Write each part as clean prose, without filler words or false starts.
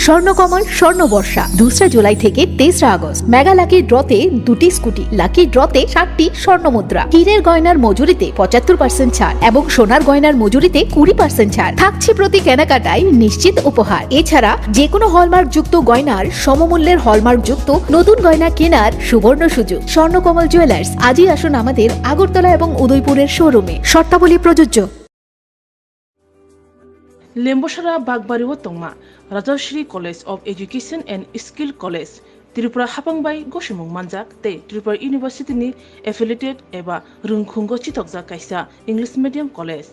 স্বর্ণকমল স্বর্ণবর্ষা 2 জুলাই থেকে 23 August mega lucky ড্রতে 2টি scooty, lucky ড্রতে 7টি স্বর্ণমুদ্রা, হীরের গয়নার মজুরিতে 75% ছাড় এবং সোনার গয়নার মজুরিতে 20% ছাড় থাকছে প্রতি কেনাকাটায় নিশ্চিত উপহার। এছাড়া যে কোনো হলমার্ক যুক্ত গয়নার সমমূল্যের হলমার্ক যুক্ত নতুন গয়না কেনার সুবর্ণ সুযোগ। স্বর্ণকমল জুয়েলার্স, আজই আসুন আমাদের আগরতলা এবং উদয়পুরের শোরুমে। শর্তাবলী প্রযোজ্য। লেম্বসরা বাগবাড়িও তংমা Rajshree college of education and skill college Tripura हापांबाई गसिमुं मानजाक ते त्रिपुरा यूनिवर्सिटी नि एफिलिएटेड एबा रुंखुंगो चितकजा कायसा इंग्लिश मीडियम कलेज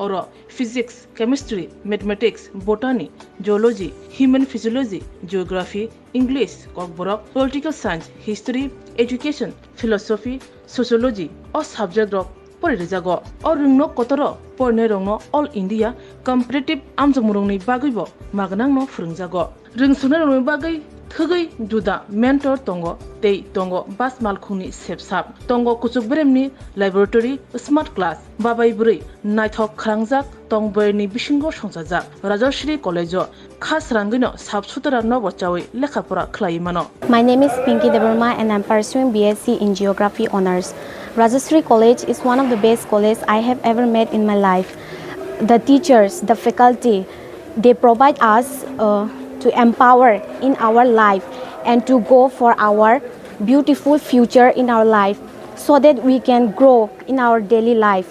और physics chemistry mathematics botany geology human physiology geography English Kokborok political science history education philosophy sociology और सब्जेक्ट रक परिरेजागो और रुंनो कतर परने रंगनो ऑल इंडिया कम्पिटिटिव आमजमुरंनि बागैबो मागनांनो फोरोंजागो रोंसुनाय रंगनि बागै थगै जुदा मेंटर तंगो तै तंगो बास मालखुंनि सेबसाब तंगो कुचुक ब्रेमनि लैबोरेटरी स्मार्ट क्लास बाबाय बुरै नायथक खालांजाक तंबयनि बिसिंगो संजाजाक राजश्री कलेजो खास रांगैनो साबसुतरा नबचावै लेखाफोरा खलायमानो। My name is Pinky Devarma and I'm pursuing BSc in Geography Honours. Rajashri College is one of the best colleges I have ever met in my life. The teachers, the faculty, they provide us to empower in our life and to go for our beautiful future in our life so that we can grow in our daily life.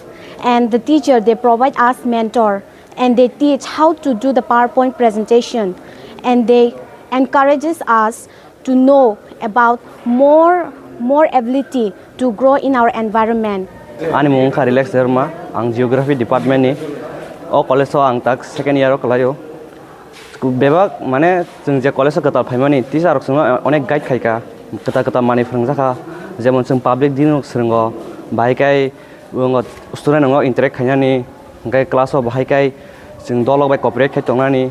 And the teacher, they provide us mentor and they teach how to do the PowerPoint presentation and they encourages us to know about more ability to grow in our environment. Ani mung kha relax derma ang geography department ni o college so ang tak second year o kalayo bebak mane जों जे college गताल फाइमानि teacher जों अनेक guide खायका कथा कथा माने फोरोंजाखा जेमन जों public दिन सोंगो बाहायकाय स्टुडेन्ट नंगो इंटरेक्ट खायनानि गाय क्लास अफ बाहायकाय जों दलग बाय कॉपरेट खायतंनानि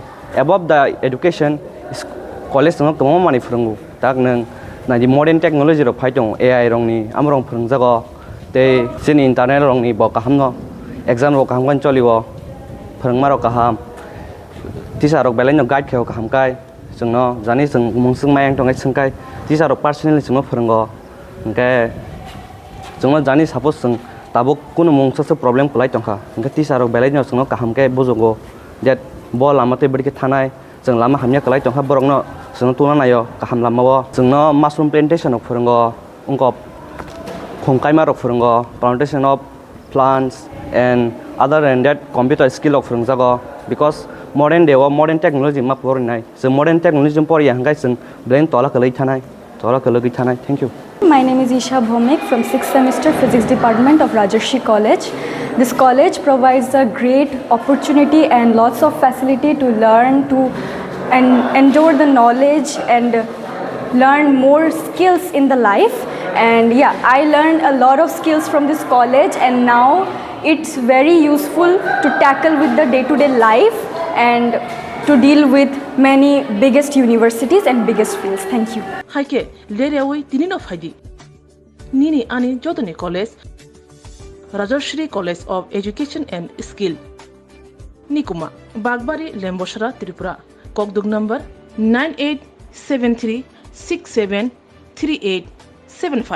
एबव द एडुकेशन कलेज जों गोबां माने फोरोंगो ताक नों नादि मॉडर्न टेक्नोलॉजी रो फाइदं एआई रंनि आमरं फोरोंजागो ते जोंनि इंटरनेट रंनि ब काहामनो एग्जाम रो काहामगन चलिवो फोरोंमारो काहाम टिचार बेलायनो गाइड खायो काहामकाय जोंनो जानि जों मुंसुं मायं दंगाय सोंकाय टिचार पार्सनेलि जोंनो फोरोंगो ओंके जोंनो जानि सपोज जों दाबो कुनु मुंसो प्रॉब्लेम खलाय दंखा ओंके टिचार बेलायनो जोंनो काहामके बुजोगो देट ब लामाते बडके थानाय जों लामा हामया खलाय दंखा बरंनो जोंनो तुना नायो काहाम लामावो जोंनो मशरूम प्लांटेशन फोरोंगो उंको खुंकायमारो फोरोंगो plantation of plants and other than that computer skill फोरोंजागो because modern day or modern technology ma porinai so modern technology pori hangai sing brain tola kalai thanai thank you. My name is Isha Bhomik from 6th semester physics department of Rajashri College. This college provides a great opportunity and lots of facility to learn to and endure the knowledge and learn more skills in the life. And yeah, I learned a lot of skills from this college and now it's very useful to tackle with the day-to-day life and to deal with many biggest universities and biggest fields. Thank you. Haike lerewi tinino faidi nini ani jodoni college Rajashri College of Education and Skill Nikuma Bagbari Lemboshara Tripura Kokdug number 9873673875.